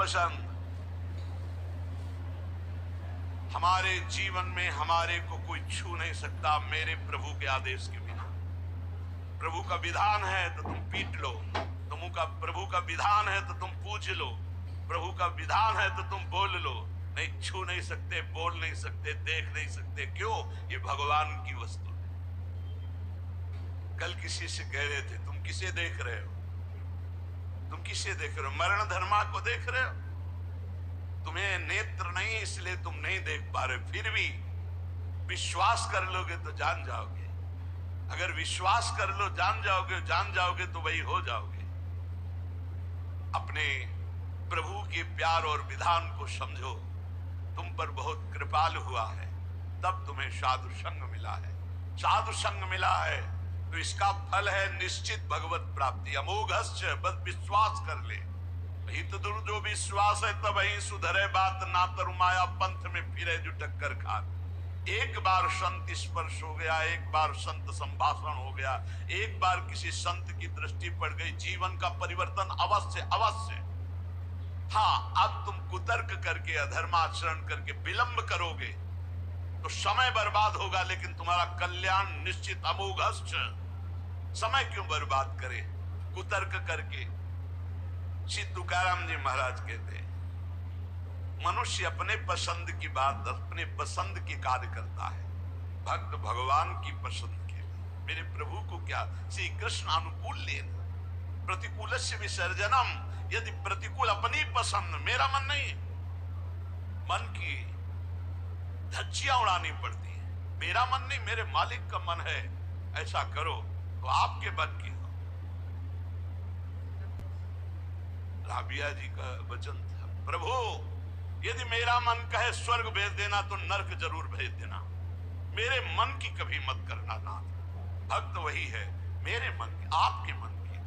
पसंद। हमारे जीवन में हमारे को कोई छू नहीं सकता मेरे प्रभु के आदेश के बिना। प्रभु का विधान है तो तुम पीट लो, प्रभु का विधान है तो तुम पूछ लो, प्रभु का विधान है तो तुम बोल लो। नहीं, छू नहीं सकते, बोल नहीं सकते, देख नहीं सकते। क्यों? ये भगवान की वस्तु है। कल किसी से कह रहे थे, तुम किसे देख रहे हो? तुम किसे देख रहे हो? मरण धर्मा को देख रहे हो? तुम्हें नेत्र नहीं इसलिए तुम नहीं देख पा रहे। फिर भी विश्वास कर लोगे तो जान जाओगे। अगर विश्वास कर लो, जान जाओगे तो वही हो जाओगे। अपने प्रभु के प्यार और विधान को समझो। तुम पर बहुत कृपालु हुआ है, तब तुम्हें साधु संग मिला है। साधु संग मिला है तो इसका फल है निश्चित भगवत प्राप्ति। अमोघस्य, बस विश्वास कर ले। वही तो दुर जो विश्वास है तब वही सुधरे बात, ना तरुमाया पंथ में फिरे जो टक्कर खात। एक बार संत स्पर्श हो गया, एक बार संत संभाषण हो गया, एक बार किसी संत की दृष्टि पड़ गई, जीवन का परिवर्तन अवश्य अवश्य। हाँ, अब तुम कुतर्क करके, अधर्माचरण करके विलंब करोगे तो समय बर्बाद होगा, लेकिन तुम्हारा कल्याण निश्चित। अमोघश्च, समय क्यों बर्बाद करे कुतर्क करके? श्री तुकाराम जी महाराज कहते हैं, मनुष्य अपने पसंद की बात, अपने पसंद की कार्य करता है, भक्त भगवान की पसंद के। मेरे प्रभु को क्या? श्री कृष्ण अनुकूल लेना, प्रतिकूलस्य विसर्जनम। यदि प्रतिकूल अपनी पसंद, मेरा मन नहीं, मन की धज्जियां उड़ानी पड़ती है। मेरा मन नहीं, मेरे मालिक का मन है, ऐसा करो तो आपके मन की हो। राबिया जी का वचन था, प्रभु यदि मेरा मन कहे स्वर्ग भेज देना तो नरक जरूर भेज देना, मेरे मन की कभी मत करना नाथ। भक्त वही है, मेरे मन की, आपके मन की,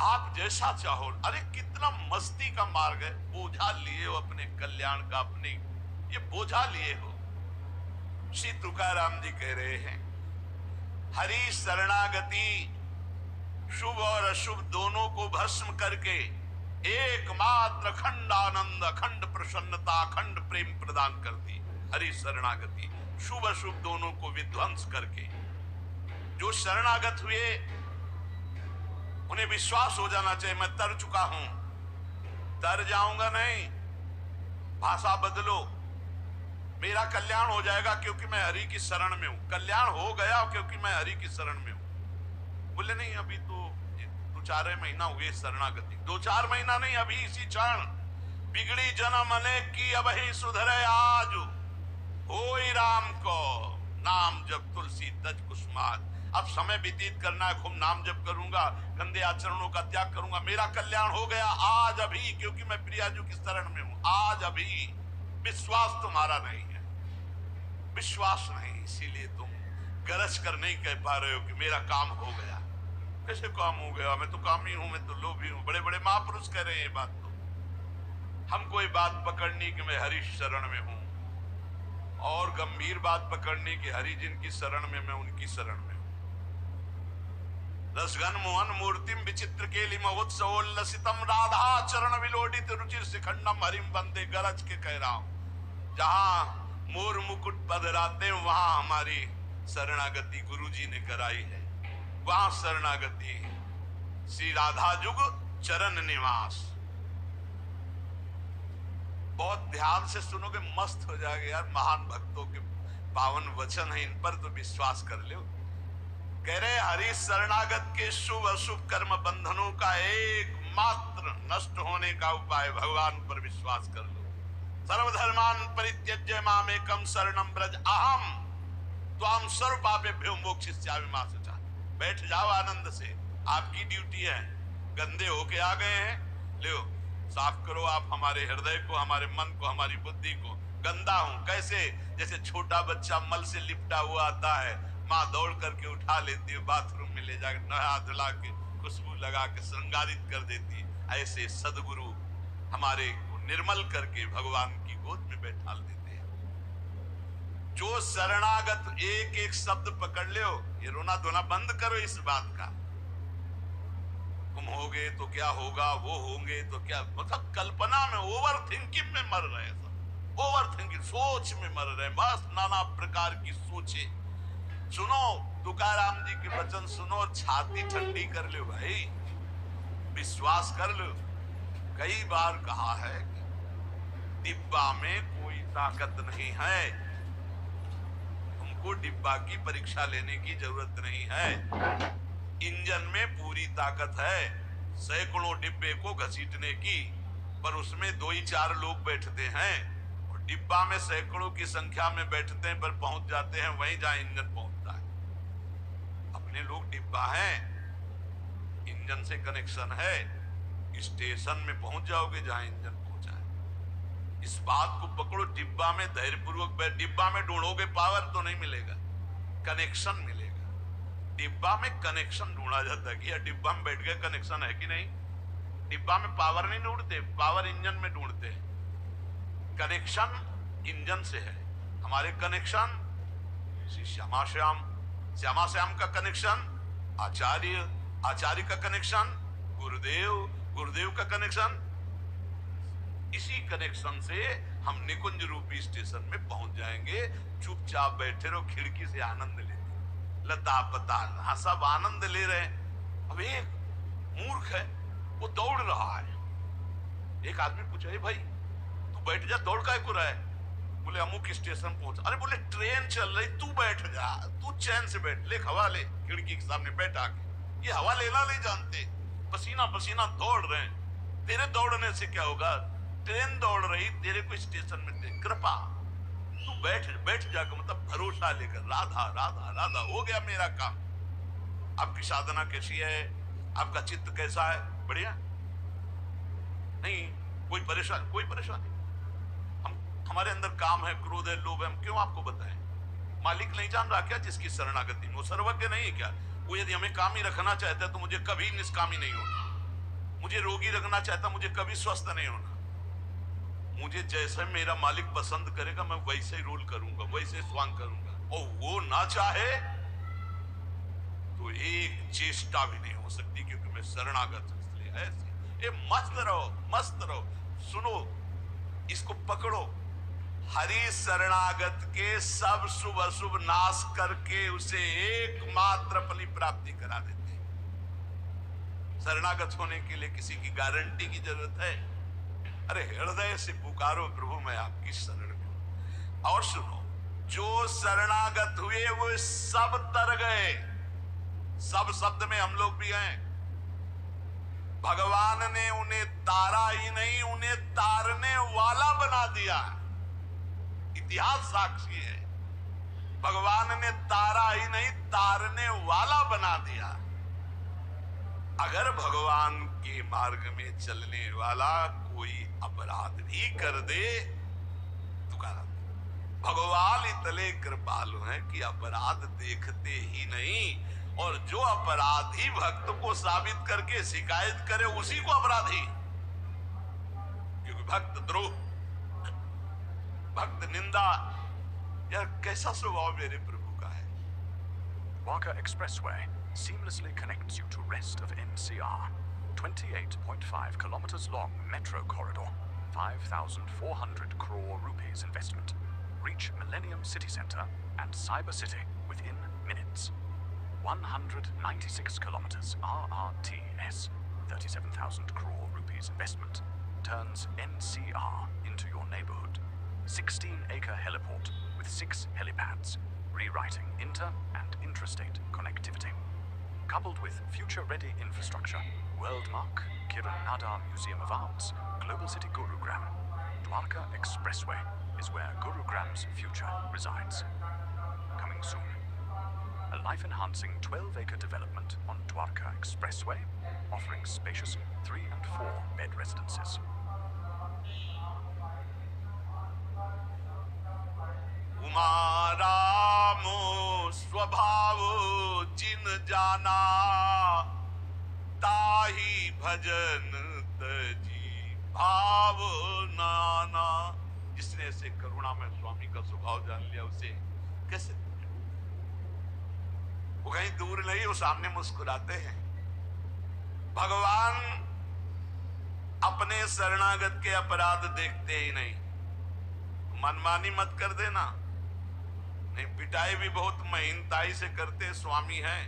आप जैसा चाहो। अरे कितना मस्ती का मार्ग है। बोझा लिए हो अपने कल्याण का, अपने ये बोझा लिए हो। श्री तुकाराम जी कह रहे हैं, हरि शरणागति शुभ और अशुभ दोनों को भस्म करके एकमात्र अखंड आनंद, अखंड प्रसन्नता, अखंड प्रेम प्रदान करती। हरि शरणागति शुभ अशुभ दोनों को विध्वंस करके। जो शरणागत हुए उन्हें विश्वास हो जाना चाहिए, मैं तर चुका हूं, तर जाऊंगा नहीं। भाषा बदलो, मेरा कल्याण हो जाएगा क्योंकि मैं हरि की शरण में हूं। कल्याण हो गया क्योंकि मैं हरि की शरण में हूं। बोले नहीं, अभी तो 2-4 महीना हुए शरणागति। 2-4 महीना नहीं, अभी इसी क्षण। बिगड़ी जन्म अनेक की अब ही सुधरे आज, होई राम को नाम जब तुलसी तज कुसुमात। अब समय व्यतीत करना है, खूब नाम जप करूंगा, गंदे आचरणों का त्याग करूंगा, मेरा कल्याण हो गया आज अभी, क्योंकि मैं प्रियाजू की शरण में हूं। आज अभी। विश्वास तुम्हारा नहीं है, विश्वास नहीं, इसीलिए तुम गरज कर नहीं कह पा रहे हो कि मेरा काम हो गया। कैसे काम हो गया? मैं तो कामी हूं, मैं तो लोभी हूं। बड़े बड़े महापुरुष कह रहे हैं ये बात। तो हम कोई बात पकड़नी कि मैं हरि शरण में हूं, और गंभीर बात पकड़नी कि हरि जिनकी शरण में, मैं उनकी शरण में हूं। रसगन मोहन मूर्तिम विचित्र केलि महोत्सवोल्लसितम राधा चरण विलोडित रुचिर शिखंडम हरिम बंदे। गरज के कह रहा हूं, जहां मोर मुकुट पधराते वहां हमारी शरणागति गुरु जी ने कराई है। वहां शरणागति श्री राधा जुग चरण निवास। बहुत ध्यान से सुनोगे, मस्त हो जाएगा यार। महान भक्तों के पावन वचन है, इन पर तो विश्वास कर लो। कह रहे हरि शरणागत के शुभ अशुभ कर्म बंधनों का एकमात्र नष्ट होने का उपाय भगवान पर विश्वास कर लो। सर्वधर्मान परित्यज्य मामेकम शरणं व्रज अहम त्वां सर्व पापेभ्यो मोक्षयिष्यामि मा शुचः। बैठ जाओ आनंद से, आपकी ड्यूटी है। गंदे होके आ गए हैं, लो साफ करो आप हमारे हृदय को, हमारे मन को, हमारी बुद्धि को। गंदा हूं कैसे? जैसे छोटा बच्चा मल से लिपटा हुआ आता है, माँ दौड़ करके उठा लेती है, बाथरूम में ले जाकर नहा धुला के खुशबू लगा के श्रृंगारित कर देती है। ऐसे सदगुरु हमारे को निर्मल करके भगवान की गोद में बैठाल देते हैं। जो शरणागत एक एक शब्द पकड़ ले, ये रोना धोना बंद करो इस बात का। तुम होगे तो क्या होगा, वो होंगे तो क्या, मतलब कल्पना में, ओवर थिंकिंग में मर रहे हैं सब, ओवर थिंकिंग, सोच में मर रहे हैं, बस नाना प्रकार की सोचे। सुनो तुकाराम जी के वचन सुनो, छाती ठंडी कर लो भाई, विश्वास कर लो। कई बार कहा है कि डिब्बा में कोई ताकत नहीं है, तुमको डिब्बा की परीक्षा लेने की जरूरत नहीं है, इंजन में पूरी ताकत है सैकड़ों डिब्बे को घसीटने की, पर उसमें 2 ही 4 लोग बैठते हैं, और डिब्बा में सैकड़ों की संख्या में बैठते हैं, पर पहुंच जाते हैं वहीं जहां इंजन पहुंचता है। अपने लोग डिब्बा हैं, इंजन से कनेक्शन है, स्टेशन में पहुंच जाओगे जहां इंजन पहुंचा है। इस बात को पकड़ो, डिब्बा में धैर्यपूर्वक, डिब्बा में ढूंढोगे पावर तो नहीं मिलेगा, कनेक्शन मिलेगा। डिब्बा में कनेक्शन ढूंढा जाता है कि यार डिब्बा में बैठ गए, कनेक्शन है कि नहीं। डिब्बा में पावर नहीं ढूंढते, पावर इंजन में ढूंढते हैं। कनेक्शन इंजन से है, हमारे कनेक्शन श्री श्यामा श्याम, श्यामा श्याम का कनेक्शन आचार्य, आचार्य का कनेक्शन गुरुदेव, गुरुदेव का कनेक्शन। इसी कनेक्शन से हम निकुंज रूपी स्टेशन में पहुंच जाएंगे। चुपचाप बैठे रहो, खिड़की से आनंद लेते, लता पता सब आनंद ले रहे हैं। अब एक मूर्ख है, वो दौड़ रहा है। एक आदमी पूछा, भाई तू बैठ जा, दौड़ काहे को रहा है? बोले अमुक स्टेशन पहुंचा। अरे बोले ट्रेन चल रही, तू बैठ जा, तू चैन से बैठ, ले हवा ले, खिड़की के सामने बैठा के। ये हवा लेना नहीं जानते, पसीना पसीना दौड़ रहे हैं। तेरे दौड़ने से क्या होगा, ट्रेन दौड़ रही, तेरे को स्टेशन में दे, कृपा तू बैठ, बैठ जाकर, मतलब भरोसा लेकर, राधा राधा राधा, हो गया मेरा काम। आपकी साधना कैसी है, आपका चित्त कैसा है, बढ़िया नहीं, कोई परेशान, कोई परेशानी। हमारे अंदर काम है, क्रोध है, लोभ है, हम क्यों आपको बताएं? मालिक नहीं जान रहा क्या जिसकी शरणागति में? वो सर्वज्ञ नहीं है क्या? वो यदि हमें काम ही रखना चाहता है तो मुझे कभी निष्कामी नहीं होना, मुझे रोगी रखना चाहता, मुझे कभी स्वस्थ नहीं होना। मुझे जैसे मेरा मालिक पसंद करेगा मैं वैसे ही रोल करूंगा, वैसे स्वांग करूंगा, और वो ना चाहे तो एक चेष्टा भी नहीं हो सकती, क्योंकि मैं शरणागत हूं। इसलिए ऐसे ये मस्त रहो, मस्त रहो। सुनो, इसको पकड़ो, हरि शरणागत के सब शुभ अशुभ नाश करके उसे एकमात्र फली प्राप्ति करा देते हैं। शरणागत होने के लिए किसी की गारंटी की जरूरत है? अरे हृदय से पुकारो, प्रभु मैं आपकी शरण में। और सुनो, जो शरणागत हुए वो सब तर गए। सब शब्द में हम लोग भी हैं। भगवान ने उन्हें तारा ही नहीं, उन्हें तारने वाला बना दिया। इतिहास साक्षी है, भगवान ने तारा ही नहीं, तारने वाला बना दिया। अगर भगवान के मार्ग में चलने वाला कोई अपराध भी कर दे, तुकाराम, भगवान इतने कृपालु हैं कि अपराध देखते ही नहीं, और जो अपराधी भक्त को साबित करके शिकायत करे उसी को अपराधी, क्योंकि भक्त द्रोह, भक्त निंदा, यार कैसा स्वभाव मेरे प्रभु का है। Dwarka Expressway seamlessly connects you to rest of NCR. 28.5 kilometers long metro corridor, 5,400 crore rupees investment. Reach Millennium City Centre and Cyber City within minutes. 196 kilometers RRTS, 37,000 crore rupees investment, turns NCR into your neighborhood. 16-acre heliport with 6 helipads, rewriting inter- and intrastate connectivity. Coupled with future-ready infrastructure, Worldmark, Kiran Nadar Museum of Arts, Global City Gurugram, Dwarka Expressway is where Gurugram's future resides. Coming soon. A life-enhancing 12-acre development on Dwarka Expressway, offering spacious 3 and 4 bed residences. उमारामो स्वभाव जिन जाना, ताही भजन तजी भाव नाना। जिसने ऐसे करुणा में स्वामी का स्वभाव जान लिया, उसे कैसे, वो कहीं दूर नहीं, वो सामने मुस्कुराते हैं। भगवान अपने शरणागत के अपराध देखते ही नहीं। मनमानी मत कर देना। नहीं, पिटाई भी बहुत महीनताई से करते स्वामी हैं,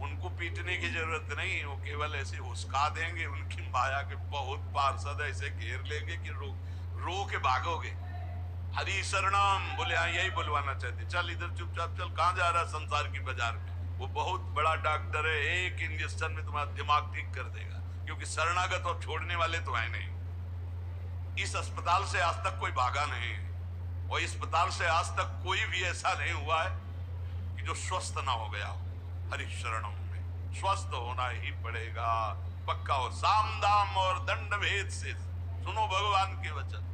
उनको पीटने की जरूरत नहीं, वो केवल ऐसे उस्का देंगे, उनकी माया के बहुत पार्षद ऐसे घेर लेंगे कि रो के भागोगे। हरि शरणम बोले, हाँ यही बुलवाना चाहते, चल इधर चुपचाप चल, कहाँ जा रहा संसार की बाजार में। वो बहुत बड़ा डॉक्टर है, एक इंजेक्शन में तुम्हारा दिमाग ठीक कर देगा, क्योंकि शरणागत और छोड़ने वाले तो है नहीं। इस अस्पताल से आज तक कोई भागा नहीं, और इस अस्पताल से आज तक कोई भी ऐसा नहीं हुआ है कि जो स्वस्थ ना हो गया हो। हरि शरणम में स्वस्थ होना ही पड़ेगा, पक्का हो। साम दाम और दंड भेद से सुनो भगवान के वचन।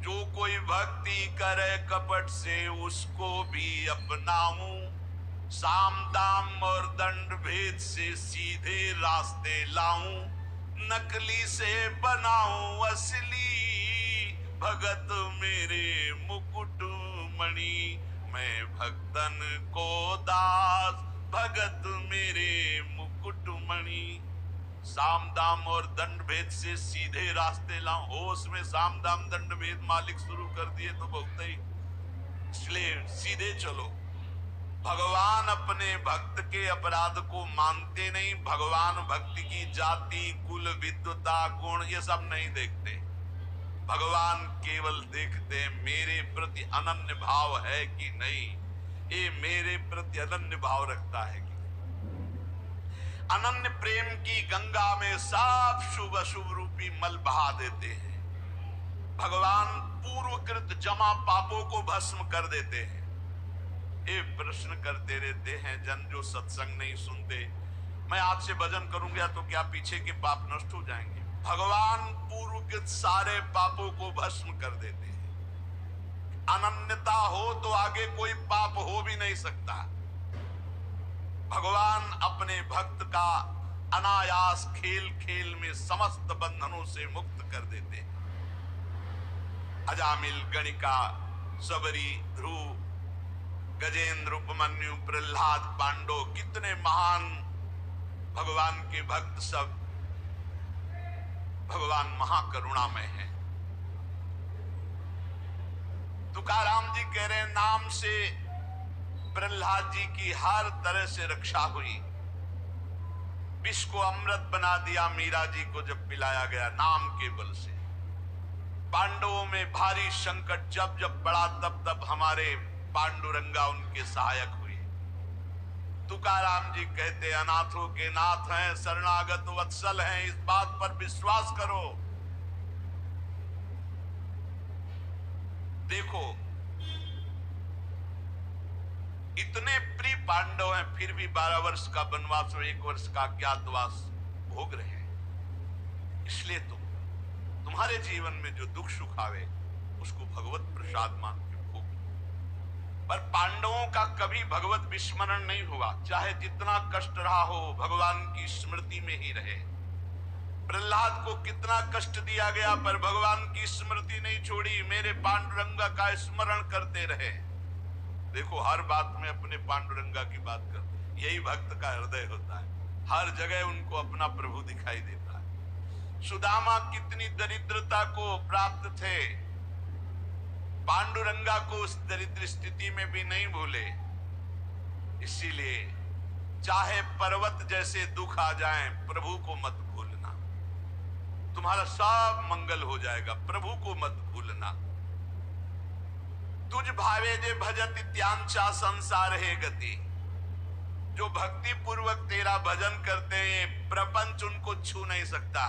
जो कोई भक्ति करे कपट से उसको भी अपनाऊं, साम दाम और दंड भेद से सीधे रास्ते लाऊं, नकली से बनाऊं असली, भगत मेरे मुकुट मणि, मैं भक्तन को दास, भगत मेरे मुकुट मणि। साम दाम और दंड भेद से सीधे रास्ते लाऊं। होश में साम दाम दंड भेद मालिक शुरू कर दिए तो बहुत ही, इसलिए सीधे चलो। भगवान अपने भक्त के अपराध को मानते नहीं। भगवान भक्ति की जाति, कुल, विद्वता, गुण ये सब नहीं देखते। भगवान केवल देखते मेरे प्रति अनन्य भाव है कि नहीं, ये मेरे प्रति अनन्य भाव रखता है कि। अनन्य प्रेम की गंगा में सब शुभ अशुभ रूपी मल बहा देते हैं। भगवान पूर्वकृत जमा पापों को भस्म कर देते हैं। ये प्रश्न करते रहते हैं जन जो सत्संग नहीं सुनते, मैं आज से भजन करूंगा तो क्या पीछे के पाप नष्ट हो जाएंगे? भगवान पूर्वकृत सारे पापों को भस्म कर देते हैं। अनन्यता हो तो आगे कोई पाप हो भी नहीं सकता। भगवान अपने भक्त का अनायास खेल खेल में समस्त बंधनों से मुक्त कर देते हैं। अजामिल, गणिका, सबरी, ध्रुव, गजेंद्र, उपमन्यु, प्रहलाद, पांडव, कितने महान भगवान के भक्त, सब भगवान महाकरुणामय है। तुकाराम जी कह रहे नाम से प्रहलाद जी की हर तरह से रक्षा हुई। विष को अमृत बना दिया मीरा जी को जब पिलाया गया नाम के बल से। पांडवों में भारी संकट जब जब पड़ा तब तब हमारे पांडुरंगा उनके सहायक हुए। तुकाराम जी कहते अनाथों के नाथ हैं, शरणागत वत्सल हैं, इस बात पर विश्वास करो। देखो इतने प्रिय पांडव हैं, फिर भी 12 वर्ष का वनवास और 1 वर्ष का अज्ञातवास भोग रहे हैं। इसलिए तुम्हारे जीवन में जो दुख सुख आवे उसको भगवत प्रसाद मान के भोग। पर पांडवों का कभी भगवत विस्मरण नहीं हुआ, चाहे जितना कष्ट रहा हो भगवान की स्मृति में ही रहे। प्रहलाद को कितना कष्ट दिया गया पर भगवान की स्मृति नहीं छोड़ी, मेरे पांडुरंगा का स्मरण करते रहे। देखो हर बात में अपने पांडुरंगा की बात कर, यही भक्त का हृदय होता है। हर जगह उनको अपना प्रभु दिखाई देता है। सुदामा कितनी दरिद्रता को प्राप्त थे, पांडुरंगा को उस दरिद्र स्थिति में भी नहीं भूले। इसीलिए चाहे पर्वत जैसे दुख आ जाएं, प्रभु को मत भूलना, तुम्हारा सब मंगल हो जाएगा। प्रभु को मत भूलना। तुझ भावे जे भजत इत्यांचा संसार है गति। जो भक्ति पूर्वक तेरा भजन करते हैं, प्रपंच उनको छू नहीं सकता,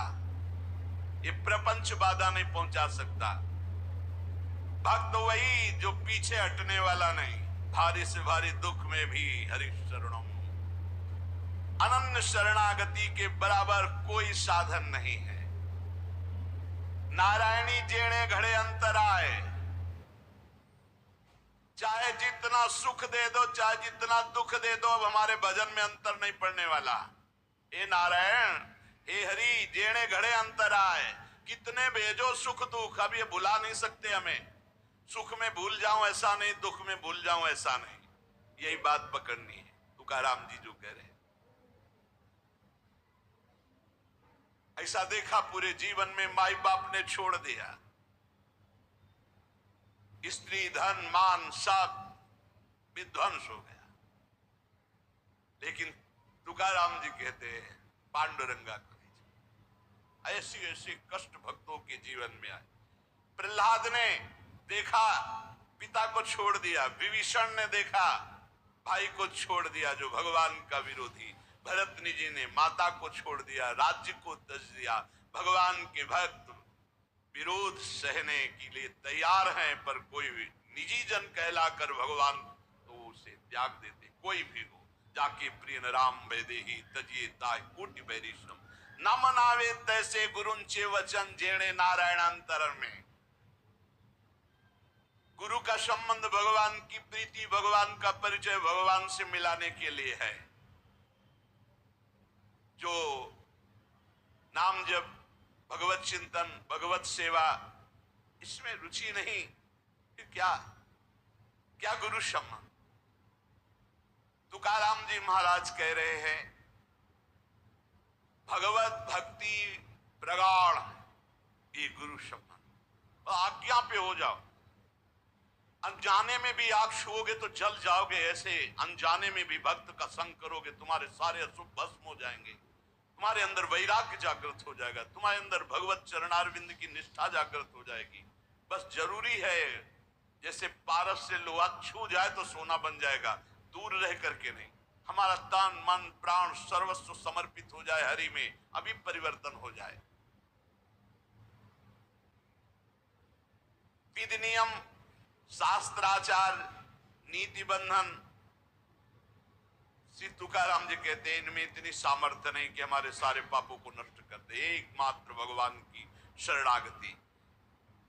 ये प्रपंच बाधा नहीं पहुंचा सकता। भक्त वही जो पीछे हटने वाला नहीं, भारी से भारी दुख में भी हरि शरणम। अनन्य शरणागति के बराबर कोई साधन नहीं है। नारायणी जेणे घड़े अंतर आए, चाहे जितना सुख दे दो चाहे जितना दुख दे दो, अब हमारे भजन में अंतर नहीं पड़ने वाला। हे नारायण, हे हरि, जेणे घड़े अंतर आए, कितने भेजो सुख दुख, अब ये भुला नहीं सकते हमें। सुख में भूल जाऊं ऐसा नहीं, दुख में भूल जाऊं ऐसा नहीं, यही बात पकड़नी है। तुकाराम जी जो कह रहे हैं ऐसा देखा पूरे जीवन में माई बाप ने छोड़ दिया, स्त्री धन मान सब विध्वंस हो गया। लेकिन तुकाराम जी कहते हैं पांडुरंगा को ऐसी ऐसी कष्ट भक्तों के जीवन में आए। प्रहलाद ने देखा पिता को छोड़ दिया, विभीषण ने देखा भाई को छोड़ दिया जो भगवान का विरोधी, भरतनी जी ने माता को छोड़ दिया, राज्य को त्यज दिया। भगवान के भक्त विरोध सहने के लिए तैयार हैं, पर कोई भी निजी जन कहलाकर भगवान तो उसे त्याग देते। कोई भी हो जाके प्रिय राम वैदेही तजिए ताय कोटि बैरिशम न मनावे तैसे गुरुंचे वचन जेणे नारायणांतर में। गुरु का संबंध भगवान की प्रीति, भगवान का परिचय भगवान से मिलाने के लिए है। जो नाम जप, भगवत चिंतन, भगवत सेवा, इसमें रुचि नहीं, फिर क्या गुरु सम्मान। तुकाराम जी महाराज कह रहे हैं भगवत भक्ति प्रगाढ़ ये गुरु सम्मान। आज्ञा पे हो जाओ, अनजाने में भी आग छुओगे तो जल जाओगे, ऐसे अनजाने में भी भक्त का संग करोगे तुम्हारे सारे अशुभ भस्म हो जाएंगे, तुम्हारे अंदर वैराग्य जागृत हो जाएगा, तुम्हारे अंदर भगवत चरणारविंद की निष्ठा जागृत हो जाएगी। बस जरूरी है जैसे पारस से लोहा छू जाए तो सोना बन जाएगा, दूर रह करके नहीं। हमारा तन मन प्राण सर्वस्व समर्पित हो जाए हरि में, अभी परिवर्तन हो जाए। विधि नियम शास्त्राचार नीति बंधन, श्री तुकाराम जी कहते हैं इनमें इतनी सामर्थ्य नहीं कि हमारे सारे पापों को नष्ट कर दे। एकमात्र भगवान की शरणागति,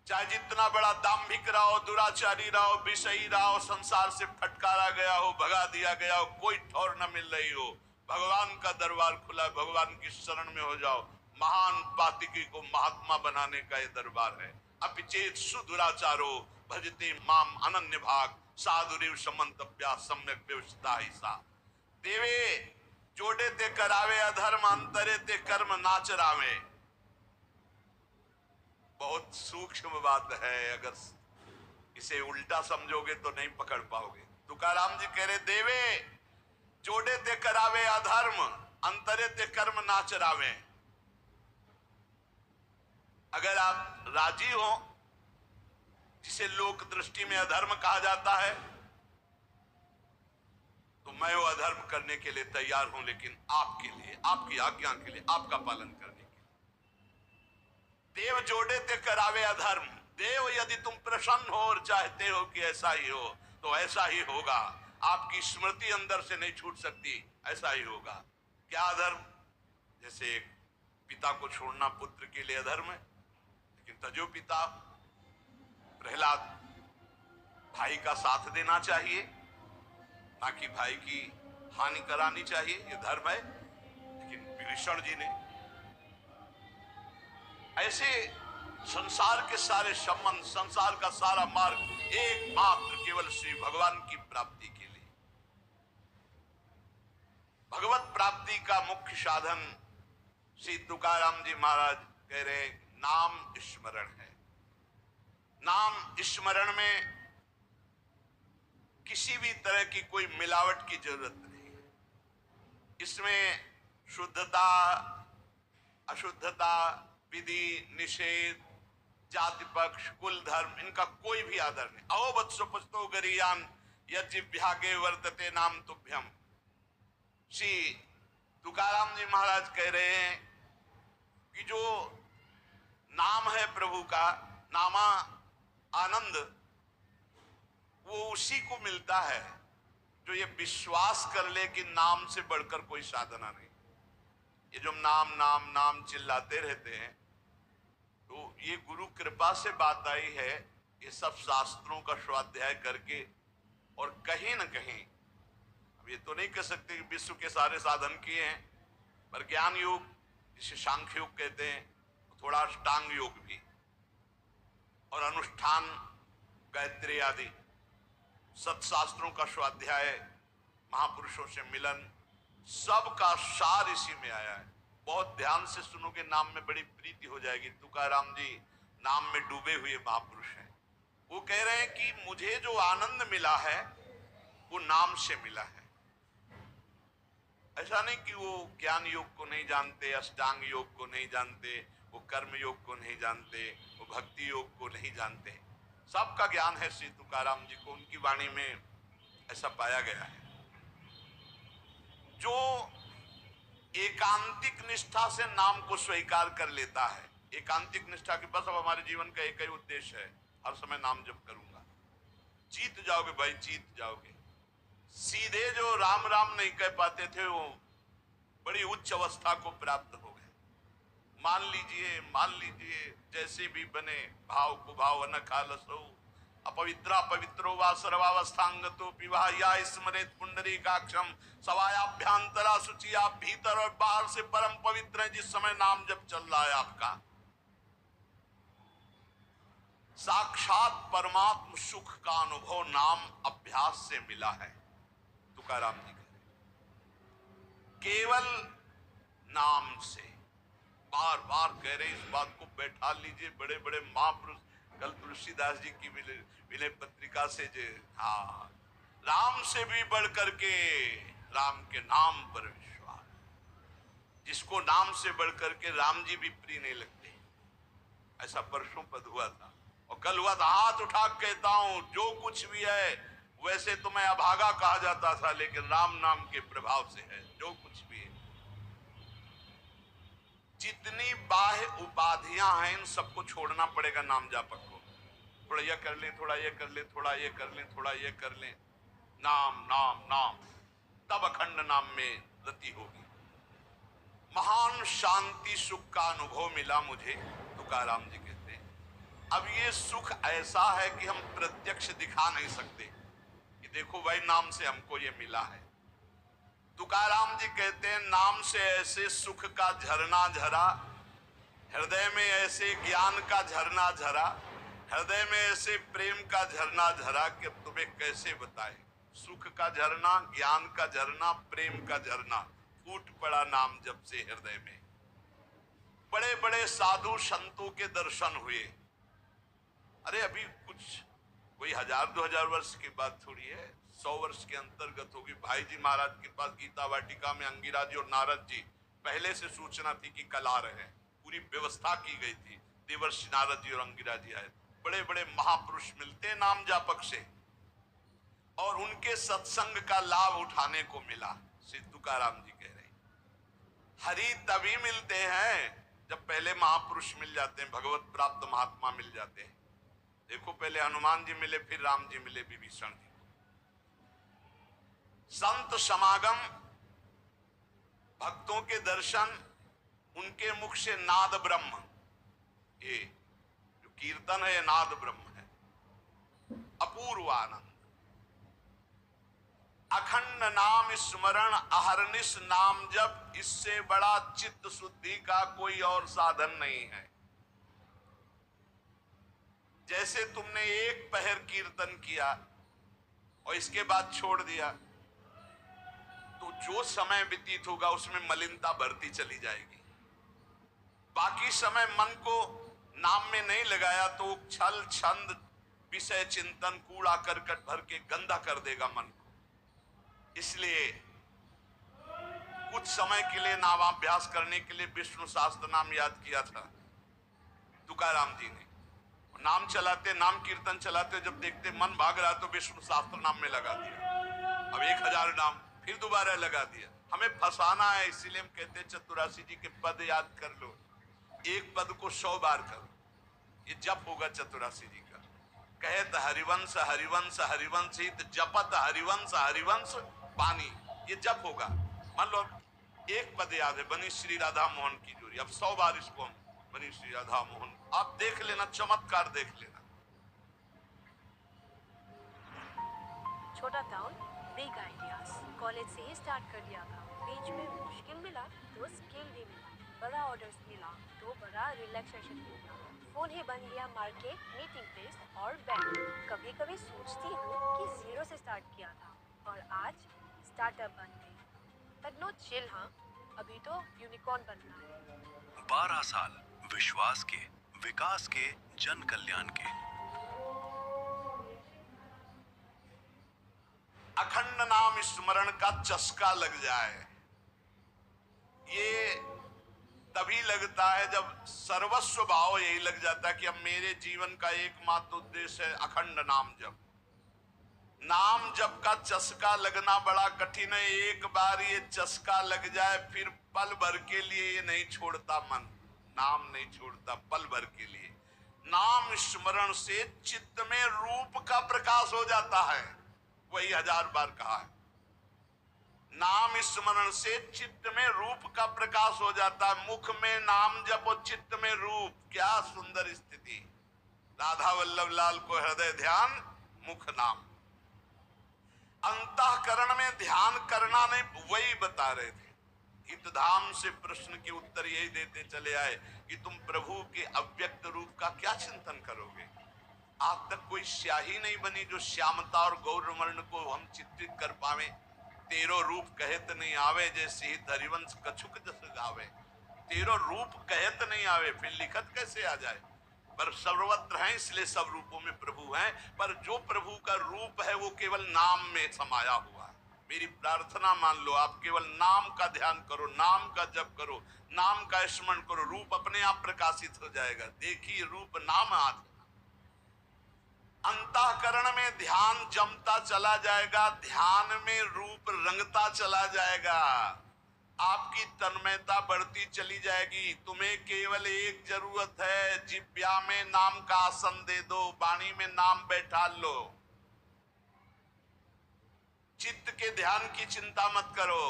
चाहे जितना बड़ा दाम्भिक रहो, दुराचारी रहो, विषयी रहो, संसार से फटकारा गया हो, भगा दिया गया हो, कोई ठौर न मिल रही हो, भगवान का दरबार खुला, भगवान की शरण में हो जाओ। महान पातिकी को महात्मा बनाने का ये दरबार है। अपिचेत सुदुराचारो भजते माम अनन्य भाग साधुरिव समंतव्या सम्यक व्यवस्था ही सा। देवे जोड़े ते करावे अधर्म, अंतरे ते कर्म नाच रावे। बहुत सूक्ष्म बात है, अगर इसे उल्टा समझोगे तो नहीं पकड़ पाओगे। तुकाराम जी कह रहे देवे जोड़े ते करावे अधर्म, अंतरे ते कर्म नाच रावे। अगर आप राजी हो, जिसे लोक दृष्टि में अधर्म कहा जाता है, तो मैं वो अधर्म करने के लिए तैयार हूं, लेकिन आपके लिए, आपकी आज्ञा के लिए, आपका पालन करने के लिए। देव जोड़े ते करावे अधर्म। देव यदि तुम प्रसन्न हो और चाहते हो कि ऐसा ही हो तो ऐसा ही होगा। आपकी स्मृति अंदर से नहीं छूट सकती, ऐसा ही होगा। क्या अधर्म? जैसे पिता को छोड़ना पुत्र के लिए अधर्म है, लेकिन तजो पिता प्रहलाद भाई का साथ देना चाहिए, ना कि भाई की हानि करानी चाहिए, ये धर्म है। लेकिन विभीषण जी ने ऐसे संसार के सारे संबंध, संसार का सारा मार्ग एकमात्र केवल श्री भगवान की प्राप्ति के लिए। भगवत प्राप्ति का मुख्य साधन श्री तुकाराम जी महाराज कह रहे नाम स्मरण है। नाम स्मरण में किसी भी तरह की कोई मिलावट की जरूरत नहीं है। इसमें शुद्धता अशुद्धता, विधि निषेध, जाति पक्ष, कुल धर्म, इनका कोई भी आदर नहीं। अहो वत्सो पुस्तो गरियान यज्ञागे वर्तते नाम तुभ्यम। श्री तुकाराम जी महाराज कह रहे हैं कि जो नाम है प्रभु का, नामा आनंद, वो उसी को मिलता है जो ये विश्वास कर ले कि नाम से बढ़कर कोई साधना नहीं। ये जो नाम नाम नाम चिल्लाते रहते हैं, तो ये गुरु कृपा से बात आई है। ये सब शास्त्रों का स्वाध्याय करके, और कहीं न कहीं, अब ये तो नहीं कह सकते कि विश्व के सारे साधन किए हैं, पर ज्ञान योग जिसे सांख्य योग कहते हैं, थोड़ा अष्टांग योग भी, और अनुष्ठान, गायत्री आदि सत्शास्त्रों का स्वाध्याय, महापुरुषों से मिलन, सबका सार इसी में आया है। बहुत ध्यान से सुनोगे, नाम में बड़ी प्रीति हो जाएगी। तुकाराम जी नाम में डूबे हुए महापुरुष हैं। वो कह रहे हैं कि मुझे जो आनंद मिला है वो नाम से मिला है। ऐसा नहीं कि वो ज्ञान योग को नहीं जानते, अष्टांग योग को नहीं जानते, वो कर्म योग को नहीं जानते, वो भक्ति योग को नहीं जानते। सबका ज्ञान है श्री तुकाराम जी को, उनकी वाणी में ऐसा पाया गया है। जो एकांतिक निष्ठा से नाम को स्वीकार कर लेता है, एकांतिक निष्ठा के बस अब हमारे जीवन का एक ही उद्देश्य है, हर समय नाम जप करूंगा, जीत जाओगे भाई, जीत जाओगे। सीधे जो राम राम नहीं कह पाते थे वो बड़ी उच्च अवस्था को प्राप्त हो गए। मान लीजिए जैसे भी बने, भाव को भाव न खालसो, अपवित्रा पवित्रो वा सर्वावस्थांगतो विवाह या स्मरेत पुंडरीकाक्षम, सवायाभ्यांतरा शुचि, आप भीतर और बाहर से परम पवित्र हैं जिस समय नाम जब चल रहा है आपका। साक्षात परमात्म सुख का अनुभव नाम अभ्यास से मिला है। तुकाराम जी कह केवल नाम से, बार बार कह रहे इस बात को बैठा लीजिए। बड़े बड़े महापुरुष, कल तुलसीदास जी की विनय पत्रिका से जो, हाँ, राम से भी बढ़ करके राम के नाम पर विश्वास, जिसको नाम से बढ़ करके राम जी भी प्रिय नहीं लगते। ऐसा परसों पद हुआ था और कल हुआ था। हाथ उठा कहता हूं जो कुछ भी है, वैसे तो मैं अभागा कहा जाता था, लेकिन राम नाम के प्रभाव से है जो कुछ भी है। जितनी बाह्य उपाधियां हैं इन सबको छोड़ना पड़ेगा नाम जापक को। थोड़ा ये कर लें, थोड़ा ये कर लें, थोड़ा ये कर लें, थोड़ा ये कर लें, नाम नाम नाम, तब अखंड नाम में रति होगी। महान शांति सुख का अनुभव मिला मुझे, तुकाराम जी कहते हैं। अब ये सुख ऐसा है कि हम प्रत्यक्ष दिखा नहीं सकते कि देखो भाई नाम से हमको ये मिला है। तुकाराम जी कहते हैं नाम से ऐसे सुख का झरना झरा, हृदय में ऐसे ज्ञान का झरना झरा, हृदय में ऐसे प्रेम का झरना झरा कि अब तुम्हें कैसे बताए। सुख का झरना, ज्ञान का झरना, प्रेम का झरना फूट पड़ा नाम जब से हृदय में। बड़े बड़े साधु संतों के दर्शन हुए। अरे अभी कुछ कोई 1000-2000 वर्ष की बात थोड़ी है, 100 वर्ष के अंतर्गत होगी। भाई जी महाराज के पास गीता वाटिका में अंगिरा जी और नारद जी, पहले से सूचना थी कि कल आ रहे हैं, पूरी व्यवस्था की गई थी। देवर्षि नारद जी और अंगिरा जी आए। बड़े बड़े महापुरुष मिलते नाम जापक से और उनके सत्संग का लाभ उठाने को मिला। श्री तुकाराम जी कह रहे हैं हरि तभी मिलते हैं जब पहले महापुरुष मिल जाते हैं, भगवत प्राप्त महात्मा मिल जाते हैं। देखो पहले हनुमान जी मिले, फिर राम जी मिले विभीषण जी। संत समागम, भक्तों के दर्शन, उनके मुख से नाद ब्रह्म, ये जो कीर्तन है नाद ब्रह्म है, अपूर्व आनंद। अखंड नाम स्मरण अहरनिश नाम जप, इससे बड़ा चित्त शुद्धि का कोई और साधन नहीं है। जैसे तुमने एक पहर कीर्तन किया और इसके बाद छोड़ दिया तो जो समय व्यतीत होगा उसमें मलिनता बढ़ती चली जाएगी। बाकी समय मन को नाम में नहीं लगाया तो छल छंद विषय चिंतन कूड़ा करकट भर के गंदा कर देगा मन को। इसलिए कुछ समय के लिए नामाभ्यास करने के लिए विष्णु सहस्त्र नाम याद किया था तुकाराम जी ने। नाम चलाते, नाम कीर्तन चलाते, जब देखते मन भाग रहा तो विष्णु सहस्त्र नाम में लगा दिया। अब 1000 नाम फिर दोबारा लगा दिया। हमें फंसाना है, इसीलिए हम कहते हैं चतुरासी जी के पद याद कर लो, एक पद को 100 बार करो, ये जप होगा चतुरासी जी का। कहत हरिवंश हरिवंश हरिवंश हित, जपत हरिवंश हरिवंश पानी, ये जप होगा। मान लो एक पद याद है, बनी श्री राधा मोहन की जोड़ी, अब 100 बार इसको हम बनी श्री राधा मोहन, आप देख लेना, चमत्कार देख लेना। छोटा टाउन बिग आइडियाज, कॉलेज से ही स्टार्ट कर दिया था। बीच में मुश्किल मिला तो स्किल भी मिला, बड़ा ऑर्डर्स मिला तो बड़ा रिलैक्सेशन मिला, फोन ही बन गया मार्केट, मीटिंग प्लेस और बैंक। कभी कभी सोचती हूँ कि जीरो से स्टार्ट किया था और आज स्टार्टअप बन गई। बट नो चिल, हाँ, अभी तो यूनिकॉर्न बनना है। 12 साल विश्वास के, विकास के, जन कल्याण के। अखंड नाम स्मरण का चस्का लग जाए, ये तभी लगता है जब सर्वस्व भाव यही लग जाता है कि अब मेरे जीवन का एकमात्र उद्देश्य है अखंड नाम जप। नाम जप का चस्का लगना बड़ा कठिन है। एक बार ये चस्का लग जाए फिर पल भर के लिए ये नहीं छोड़ता मन, नाम नहीं छोड़ता पल भर के लिए। नाम स्मरण से चित्त में रूप का प्रकाश हो जाता है, वही 1000 बार कहा है। नाम स्मरण से चित्त में रूप का प्रकाश हो जाता है। मुख में नाम जपो, चित्त में रूप, क्या सुंदर स्थिति। राधा वल्लभ लाल को हृदय ध्यान, मुख नाम। अंतःकरण में ध्यान करना नहीं, वही बता रहे थे। हितधाम से प्रश्न के उत्तर यही देते चले आए कि तुम प्रभु के अव्यक्त रूप का क्या चिंतन करोगे। आज तक कोई स्याही नहीं बनी जो श्यामता और गौरवर्ण को हम चित्रित कर पावे। तेरो रूप कहत नहीं आवे, जैसे ही हरिवंश कछुक जस गावे। तेरो रूप कहत नहीं आवे, फिर लिखत कैसे आ जाए। पर सर्वत्र हैं, इसलिए सब रूपों में प्रभु हैं। पर जो प्रभु का रूप है वो केवल नाम में समाया हुआ है। मेरी प्रार्थना मान लो, आप केवल नाम का ध्यान करो, नाम का जप करो, नाम का स्मरण करो, रूप अपने आप प्रकाशित हो जाएगा। देखिए रूप नाम आज अंतःकरण में ध्यान जमता चला जाएगा, ध्यान में रूप रंगता चला जाएगा, आपकी तन्मयता बढ़ती चली जाएगी। तुम्हें केवल एक जरूरत है, जिब्या में नाम का आसन दे दो, वाणी में नाम बैठा लो। चित्त के ध्यान की चिंता मत करो,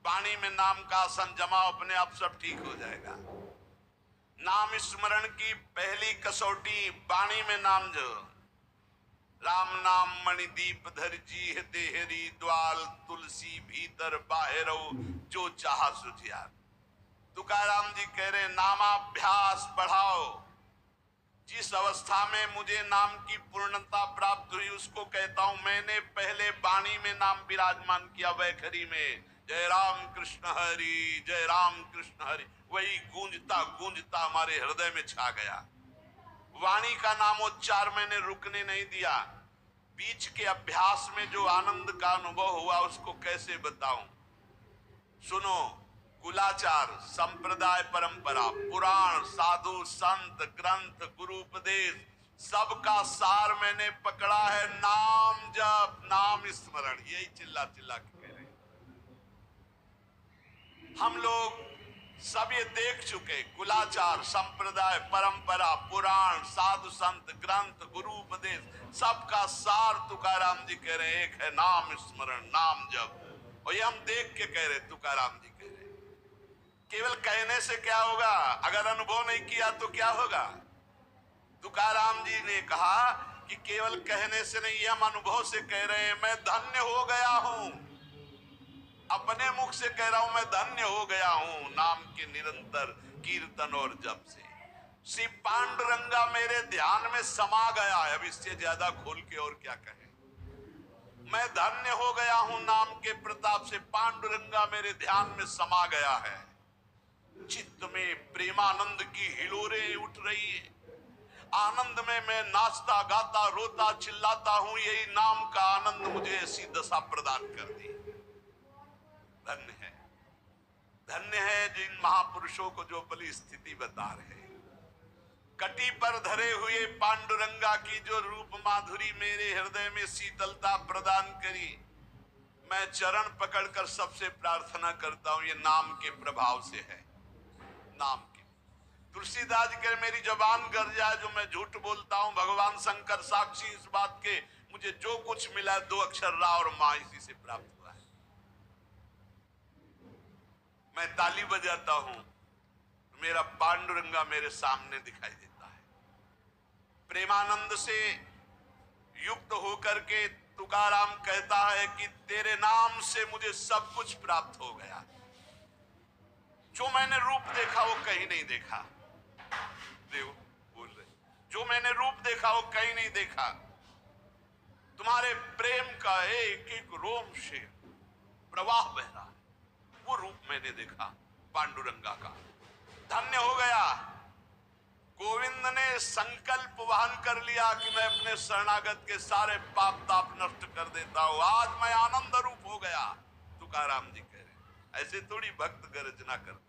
वाणी में नाम का आसन जमाओ, अपने आप सब ठीक हो जाएगा। नाम स्मरण की पहली कसौटी वाणी में नाम जो राम नाम मणिदीप धर जी देहरी द्वाल तुलसी भीतर बाहर जो चाह सुझिया। तुकाराम जी कह रहे नामाभ्यास बढ़ाओ। जिस अवस्था में मुझे नाम की पूर्णता प्राप्त हुई उसको कहता हूं मैंने पहले वाणी में नाम विराजमान किया, वैखरी में जय राम कृष्ण हरि, जय राम कृष्ण हरि, वही गूंजता गूंजता हमारे हृदय में छा गया। वाणी का नामोच्चार मैंने रुकने नहीं दिया। बीच के अभ्यास में जो आनंद का अनुभव हुआ उसको कैसे बताऊं। सुनो, कुलाचार, संप्रदाय, परंपरा, पुराण, साधु, संत, ग्रंथ, गुरु उपदेश, सबका सार मैंने पकड़ा है नाम जप, नाम स्मरण। यही चिल्ला चिल्ला के कह रहे हैं। हम लोग सब ये देख चुके, कुलाचार, संप्रदाय, परंपरा, पुराण, साधु संत, ग्रंथ, गुरु उपदेश, सबका सार तुकाराम जी कह रहे हैं एक है नाम स्मरण, नाम जप। और ये हम देख के कह रहे, तुकाराम जी कह रहे। केवल कहने से क्या होगा, अगर अनुभव नहीं किया तो क्या होगा। तुकाराम जी ने कहा कि केवल कहने से नहीं, हम अनुभव से कह रहे हैं। मैं धन्य हो गया हूं, अपने मुख से कह रहा हूं मैं धन्य हो गया हूं नाम के निरंतर कीर्तन और जप से। श्री पांडुरंगा मेरे ध्यान में समा गया है। अब इससे ज्यादा खोल के और क्या कहें। मैं धन्य हो गया हूं नाम के प्रताप से, पांडुरंगा मेरे ध्यान में समा गया है। चित्त में प्रेमानंद की हिलोरें उठ रही है। आनंद में मैं नाचता गाता रोता चिल्लाता हूं। यही नाम का आनंद मुझे ऐसी दशा प्रदान कर दी। धन्य है, धन्य है जिन महापुरुषों को जो बली स्थिति बता रहे। कटी पर धरे हुए पांडुरंगा की जो रूप माधुरी मेरे हृदय में शीतलता प्रदान करी। मैं चरण पकड़कर सबसे प्रार्थना करता हूं, ये नाम के प्रभाव से है। नाम के तुलसीदास जी कह मेरी जबान गर जाए जो मैं झूठ बोलता हूं, भगवान शंकर साक्षी इस बात के, मुझे जो कुछ मिला 2 अक्षर रा और मां इसी से प्राप्त हुआ है। मैं ताली बजाता हूं, मेरा पांडुरंगा मेरे सामने दिखाई देता है। प्रेमानंद से युक्त होकर के तुकाराम कहता है कि तेरे नाम से मुझे सब कुछ प्राप्त हो गया। जो मैंने रूप देखा वो कहीं नहीं देखा। देव बोल रहे, जो मैंने रूप देखा वो कहीं नहीं देखा। तुम्हारे प्रेम का एक एक रोम से प्रवाह बह रहा है। वो रूप मैंने देखा पांडुरंगा का, धन्य हो गया। गोविंद ने संकल्प वहन कर लिया कि मैं अपने शरणागत के सारे पाप ताप नष्ट कर देता हूं, आज मैं आनंद रूप हो गया। तुकाराम जी कह रहे ऐसे थोड़ी भक्त गर्जना करते,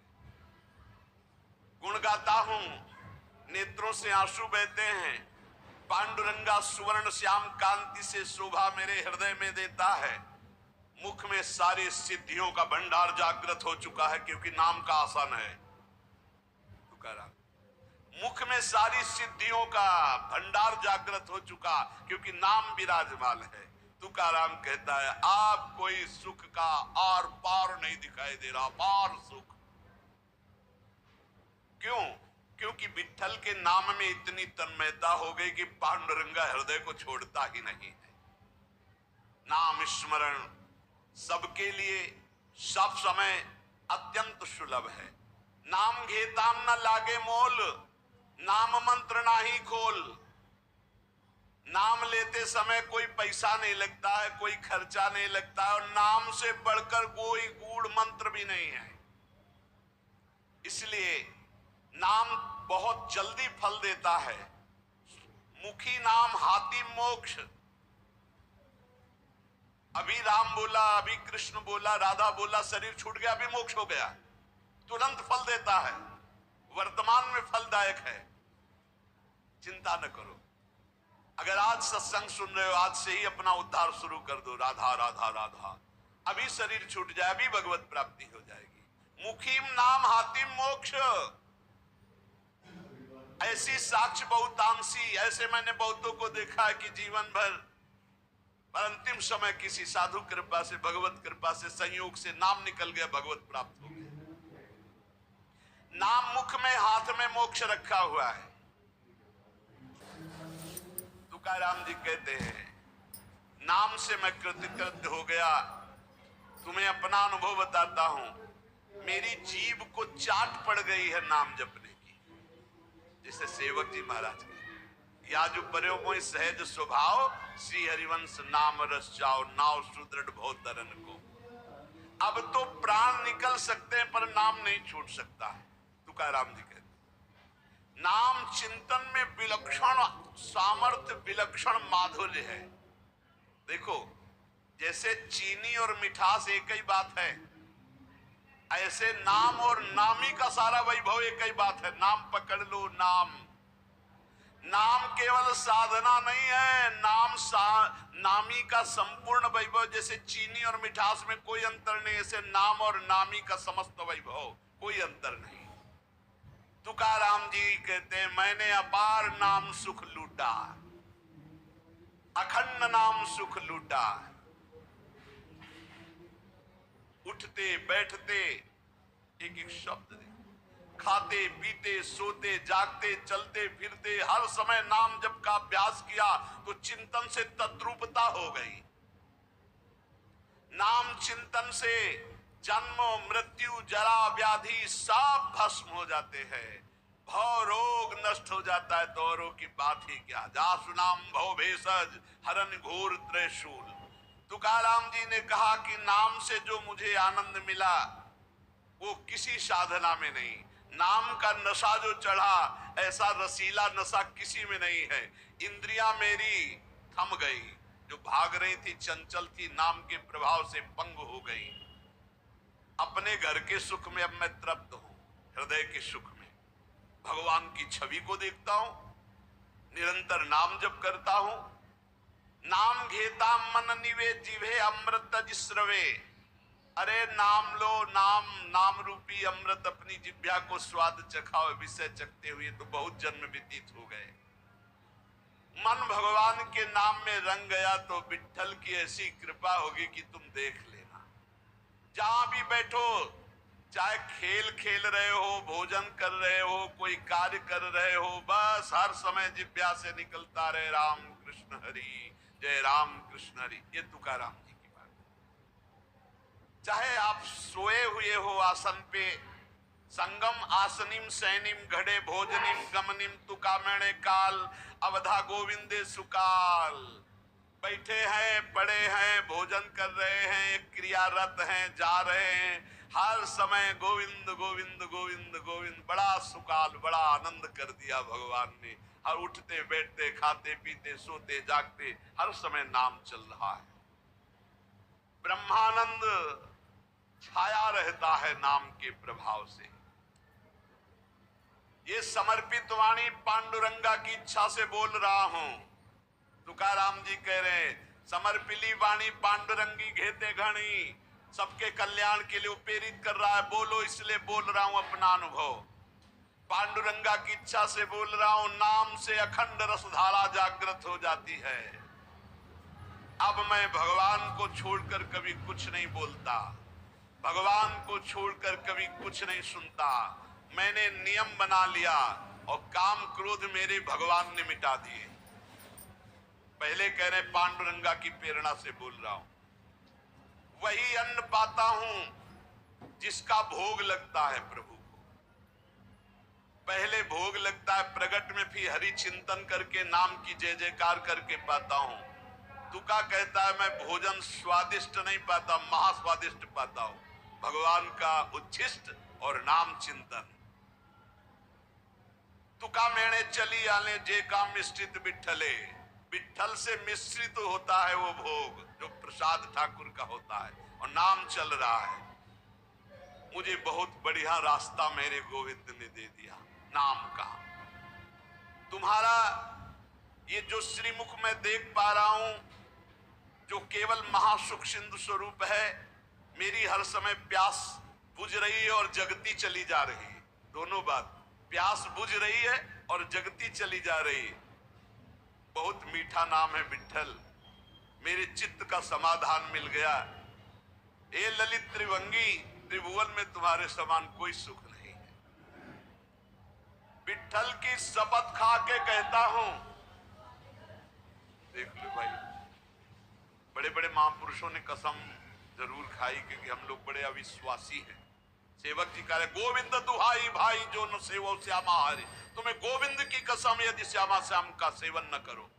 गुण गाता हूं, नेत्रों से आंसू बहते हैं, पांडुरंगा सुवर्ण श्याम कांति से शोभा मेरे हृदय में देता है, मुख में सारी सिद्धियों का भंडार जागृत हो चुका है क्योंकि नाम का आसन है। तुकाराम, मुख में सारी सिद्धियों का भंडार जागृत हो चुका क्योंकि नाम विराजमान है। तुकाराम कहता है आप कोई सुख का आर पार नहीं दिखाई दे रहा, पार सुख। क्यों? क्योंकि विठ्ठल के नाम में इतनी तन्मयता हो गई कि पांडुरंगा हृदय को छोड़ता ही नहीं है। नाम स्मरण सबके लिए सब समय अत्यंत सुलभ है। नाम घेताम न लागे मोल, नाम मंत्र नाही खोल। नाम लेते समय कोई पैसा नहीं लगता है, कोई खर्चा नहीं लगता है, और नाम से बढ़कर कोई गूढ़ मंत्र भी नहीं है। इसलिए नाम बहुत जल्दी फल देता है। मुखी नाम हाथी मोक्ष। अभी राम बोला, अभी कृष्ण बोला, राधा बोला, शरीर छूट गया, अभी मोक्ष हो गया, तुरंत फल देता है, वर्तमान में फलदायक है। चिंता न करो, अगर आज सत्संग सुन रहे हो, आज से ही अपना उद्धार शुरू कर दो। राधा राधा राधा, अभी शरीर छूट जाए, अभी भगवत प्राप्ति हो जाएगी। मुखीम नाम हातिम मोक्ष। ऐसी साक्ष्य बहुतांशी, ऐसे मैंने बहुतों को देखा है कि जीवन भर पर अंतिम समय किसी साधु कृपा से, भगवत कृपा से, संयोग से नाम निकल गया, भगवत प्राप्त हो गया। नाम मुख में, हाथ में मोक्ष रखा हुआ है। तुकाराम जी कहते हैं नाम से मैं कृतकृत्य हो गया। तुम्हें अपना अनुभव बताता हूं, मेरी जीभ को चाट पड़ गई है नाम जपने की। जैसे सेवक जी महाराज के या जो पर्यो मोहि सहज स्वभाव, श्री हरिवंश नाम रस जाओ, नाव सुदृढ़ भव तरन को। अब तो प्राण निकल सकते हैं पर नाम नहीं छूट सकता है। तुकाराम जी कहते नाम चिंतन में विलक्षण सामर्थ्य, विलक्षण माधुर्य है। देखो जैसे चीनी और मिठास एक ही बात है, ऐसे नाम और नामी का सारा वैभव एक ही बात है। नाम पकड़ लो, नाम केवल साधना नहीं है, नामी का संपूर्ण वैभव। जैसे चीनी और मिठास में कोई अंतर नहीं, ऐसे नाम और नामी का समस्त वैभव, कोई अंतर नहीं। तुकाराम जी कहते हैं मैंने अपार नाम सुख लूटा, अखंड नाम सुख लूटा। उठते बैठते एक एक शब्द, खाते पीते सोते जागते चलते फिरते हर समय नाम जप का अभ्यास किया तो चिंतन से तद्रूपता हो गई। नाम चिंतन से जन्म मृत्यु जरा व्याधि सब भस्म हो जाते हैं, भव रोग नष्ट हो जाता है, तो औरों की बात ही क्या। जासु नाम भव भेषज हरन घोर त्रिशूल। तुकाराम जी ने कहा कि नाम से जो मुझे आनंद मिला वो किसी साधना में नहीं। नाम का नशा जो चढ़ा, ऐसा रसीला नशा किसी में नहीं है। इंद्रियां मेरी थम गई, जो भाग रही थी, चंचल थी, नाम के प्रभाव से पंग हो गई। अपने घर के सुख में अब मैं तृप्त हूं, हृदय के सुख में भगवान की छवि को देखता हूं, निरंतर नाम जप करता हूं। नाम घेता मन निवे जिभे अमृत जिस्रवे। अरे नाम लो, नाम रूपी अमृत अपनी जिह्वा को स्वाद चखाओ। विषय चखते हुए तो बहुत जन्म व्यतीत हो गए। मन भगवान के नाम में रंग गया तो विठ्ठल की ऐसी कृपा होगी कि तुम देख लेना। जहां भी बैठो, चाहे खेल खेल रहे हो, भोजन कर रहे हो, कोई कार्य कर रहे हो, बस हर समय जिह्वा से निकलता रहे राम कृष्ण हरि, जय राम कृष्ण हरि। ये तुकाराम जी की बात है। चाहे आप सोए हुए हो आसन पे, संगम आसनिम सैनिम घड़े भोजनिम गमनिम तुकामणे काल अवधा गोविंदे सुकाल। बैठे हैं, पड़े हैं, भोजन कर रहे हैं, क्रियारत हैं, जा रहे हैं, हर समय गोविंद गोविंद गोविंद गोविंद, बड़ा सुकाल, बड़ा आनंद कर दिया भगवान ने। हर उठते बैठते, खाते पीते, सोते जागते, हर समय नाम चल रहा है। ब्रह्मानंद छाया रहता है नाम के प्रभाव से। ये समर्पित वाणी पांडुरंगा की इच्छा से बोल रहा हूं। तुकाराम जी कह रहे हैं, समर्पिली वाणी पांडुरंगी घेते घणी, सबके कल्याण के लिए प्रेरित कर रहा है। बोलो इसलिए बोल रहा हूं अपना अनुभव। पांडुरंगा की इच्छा से बोल रहा हूं। नाम से अखंड रसधारा जागृत हो जाती है। अब मैं भगवान को छोड़कर कभी कुछ नहीं बोलता, भगवान को छोड़कर कभी कुछ नहीं सुनता। मैंने नियम बना लिया और काम क्रोध मेरे भगवान ने मिटा दिए। पहले कह रहे पांडुरंगा की प्रेरणा से बोल रहा हूं। वही अन्न पाता हूं जिसका भोग लगता है प्रभु को। पहले भोग लगता है प्रगट में, फिर हरि चिंतन करके नाम की जय जयकार करके पाता हूं। तुका कहता है मैं भोजन स्वादिष्ट नहीं पाता, महास्वादिष्ट पाता हूं, भगवान का उच्छिष्ट और नाम चिंतन। तुका मेणे चली आले जे काम मिश्रित बिठले, विठल से मिश्रित होता है वो भोग जो प्रसाद ठाकुर का होता है, और नाम चल रहा है। मुझे बहुत बढ़िया रास्ता मेरे गोविंद ने दे दिया नाम का। तुम्हारा ये जो श्रीमुख में देख पा रहा हूं, जो केवल महासुख सिंधु स्वरूप है, मेरी हर समय प्यास बुझ रही है और जगती चली जा रही है। दोनों बात, प्यास बुझ रही है और जगती चली जा रही है। बहुत मीठा नाम है विठल, मेरे चित्त का समाधान मिल गया। ए ललित त्रिभंगी, त्रिभुवन में तुम्हारे समान कोई सुख नहीं है। विठल की शपथ खा के कहता हूं, देख लो भाई, बड़े बड़े महापुरुषों ने कसम जरूर खाई, क्योंकि हम लोग बड़े अविश्वासी हैं। सेवक जी कह रहे गोविंद दुहाई भाई जो न सेवो श्यामा हरि, तुम्हें गोविंद की कसम यदि श्यामा श्याम का सेवन न करो।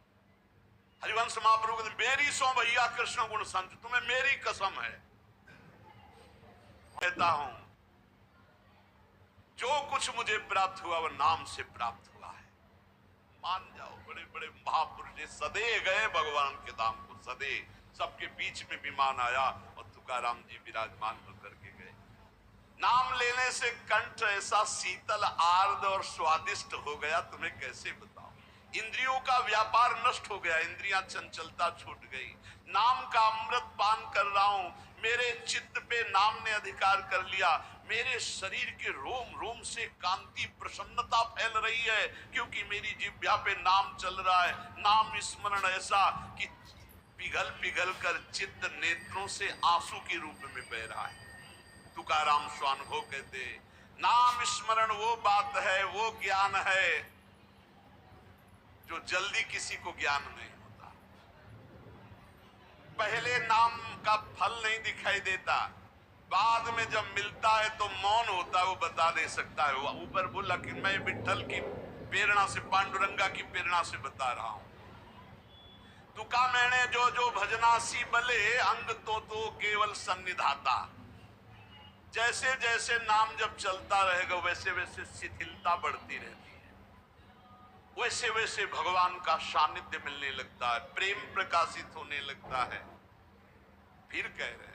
हरिवंश महाप्रभु मेरी सो भैया कृष्ण गुण संत, तुम्हें मेरी कसम है। कहता हूं जो कुछ मुझे प्राप्त हुआ वह नाम से प्राप्त हुआ है। मान जाओ, बड़े बड़े महापुरुष सदे गए भगवान के धाम को, सदे सबके बीच में विमान आया और तुकाराम जी विराजमान होकर के गए। नाम लेने से कंठ ऐसा शीतल आर्द्र और स्वादिष्ट हो गया, तुम्हें कैसे बताओ। इंद्रियों का व्यापार नष्ट हो गया, इंद्रियां चंचलता छूट गई। नाम का अमृत पान कर रहा हूं, मेरे चित्त पे नाम ने अधिकार कर लिया। मेरे शरीर के रोम रोम से कांति प्रसन्नता फैल रही है, क्योंकि मेरी जिह्वा पे नाम चल रहा है। नाम स्मरण ऐसा कि पिघल पिघल कर चित्त नेत्रों से आंसू के रूप में बह रहा है। तुकाराम स्वानुभव कहते, नाम स्मरण वो बात है, वो ज्ञान है जो जल्दी किसी को ज्ञान नहीं होता। पहले नाम का फल नहीं दिखाई देता, बाद में जब मिलता है तो मौन होता है, वो बता दे सकता है। वो ऊपर बोला कि मैं विठल की प्रेरणा से, पांडुरंगा की प्रेरणा से बता रहा हूं। तुका मैंने जो जो भजनासी बले, अंग तो केवल सन्निधाता। जैसे जैसे नाम जब चलता रहेगा वैसे वैसे शिथिलता बढ़ती रहती है, वैसे वैसे भगवान का सानिध्य मिलने लगता है, प्रेम प्रकाशित होने लगता है। फिर कह रहे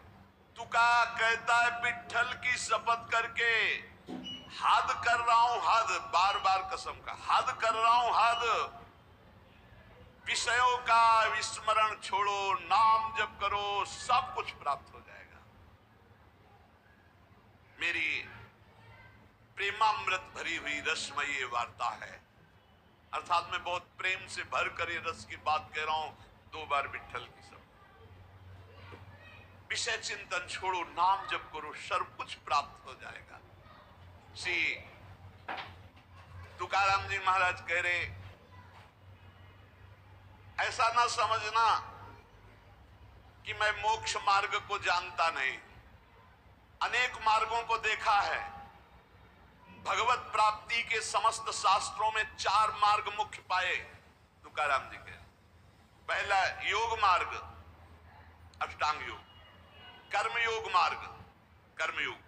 तुका कहता है विठल की शपथ करके हद कर रहा हूं, हद, बार बार कसम का हद कर रहा हूं, हद। विषयों का विस्मरण छोड़ो, नाम जप करो, सब कुछ प्राप्त हो जाएगा। मेरी प्रेमामृत भरी हुई रसमयी वार्ता है, अर्थात मैं बहुत प्रेम से भर कर ये रस की बात कह रहा हूं। 2 बार विठल की सब विषय चिंतन छोड़ो, नाम जप करो, सर्व कुछ प्राप्त हो जाएगा। श्री तुकाराम जी महाराज कह रहे, ऐसा ना समझना कि मैं मोक्ष मार्ग को जानता नहीं, अनेक मार्गों को देखा है। भगवत प्राप्ति के समस्त शास्त्रों में 4 मार्ग मुख्य पाए तुकाराम जी के। पहला योग मार्ग, अष्टांग योग, कर्मयोग मार्ग, कर्मयोग,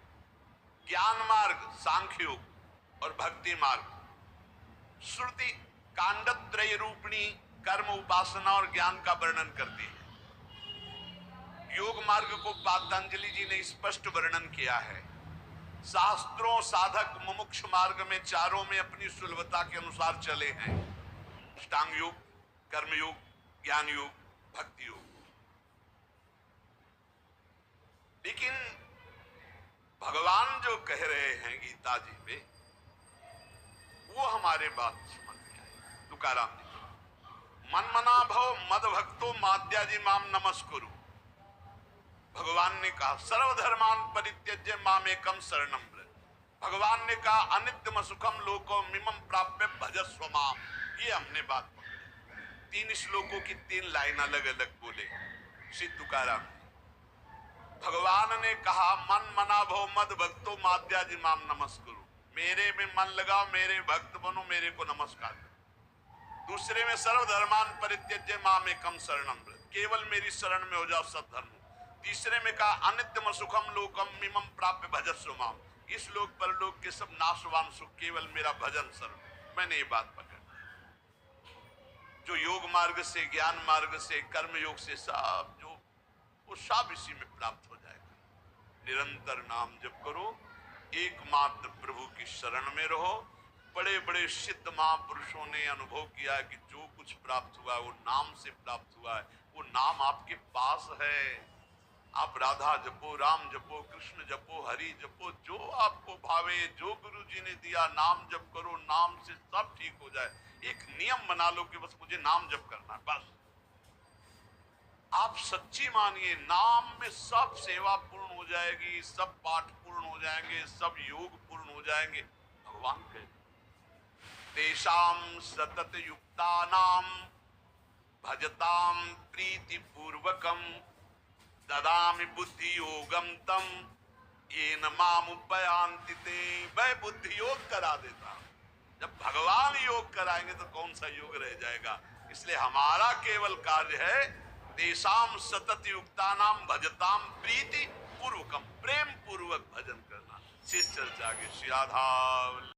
ज्ञान मार्ग सांख्य योग और भक्ति मार्ग। श्रुति कांडत्रय रूपिणी कर्म, उपासना और ज्ञान का वर्णन करती है। योग मार्ग को पातंजलि जी ने स्पष्ट वर्णन किया है। शास्त्रों साधक मुमुक्ष मार्ग में चारों में अपनी सुलभता के अनुसार चले हैं। अष्टांग योग, कर्म योग, ज्ञान योग, भक्ति योग। लेकिन भगवान जो कह रहे हैं गीता जी में, वो हमारे बात समझ में आए। तुकाराम जी, मन मना भव मद भक्तो माद्याजी माम नमस्कुरु। भगवान ने कहा सर्वधर्मान परित्यज्य मामेकम शरणम व्रज। भगवान ने कहा अनित्यम सुखम लोको मिमम प्राप्य भजस्व माम। ये हमने बात पकड़ी। 3 श्लोकों की 3 लाइन अलग अलग बोले श्री तुकाराम। भगवान ने कहा मन मना भव मद भक्तो माद्याजी माम नमस्कुरु। मेरे में मन लगाओ, मेरे भक्त बनो, मेरे को नमस्कार करो। दूसरे में सर्वधर्मान परित्यज्य मामेकम शरणम व्रज। केवल मेरी शरण में हो जाओ, सब धर्म। तीसरे में कहा अनित्यम सुखम लोकम मिमम प्राप्य भजस्व माम। इस लोक पर लोक के सब नाशवान सुख केवल मेरा भजन शरण। मैंने ये बात पकड़, जो योग मार्ग से, ज्ञान मार्ग से, कर्म योग से सब जो वो सब इसी में प्राप्त हो जाएगा। निरंतर नाम जप करो, एकमात्र प्रभु की शरण में रहो। बड़े बड़े सिद्ध महापुरुषों ने अनुभव किया है कि जो कुछ प्राप्त हुआ है वो नाम से प्राप्त हुआ है। वो नाम आपके पास है। आप राधा जपो, राम जपो, कृष्ण जपो, हरि जपो, जो आपको भावे, जो गुरु जी ने दिया नाम जप करो। नाम से सब ठीक हो जाए। एक नियम बना लो कि बस मुझे नाम जप करना है, बस। आप सच्ची मानिए, नाम में सब सेवा पूर्ण हो जाएगी, सब पाठ पूर्ण हो जाएंगे, सब योग पूर्ण हो जाएंगे। भगवान कहे तेषाम सतत युक्तानाम भजताम प्रीति पूर्वकम ददामि बुद्धि योगम तम येन माम उपयान्ति ते। मैं बुद्धि योग करा देता हूं। जब भगवान योग कराएंगे तो कौन सा योग रह जाएगा। इसलिए हमारा केवल कार्य है तेषाम सतत युक्तानाम भजताम प्रीति पूर्वकम, प्रेम पूर्वक भजन करना। शेष चर्चा के श्री राधा।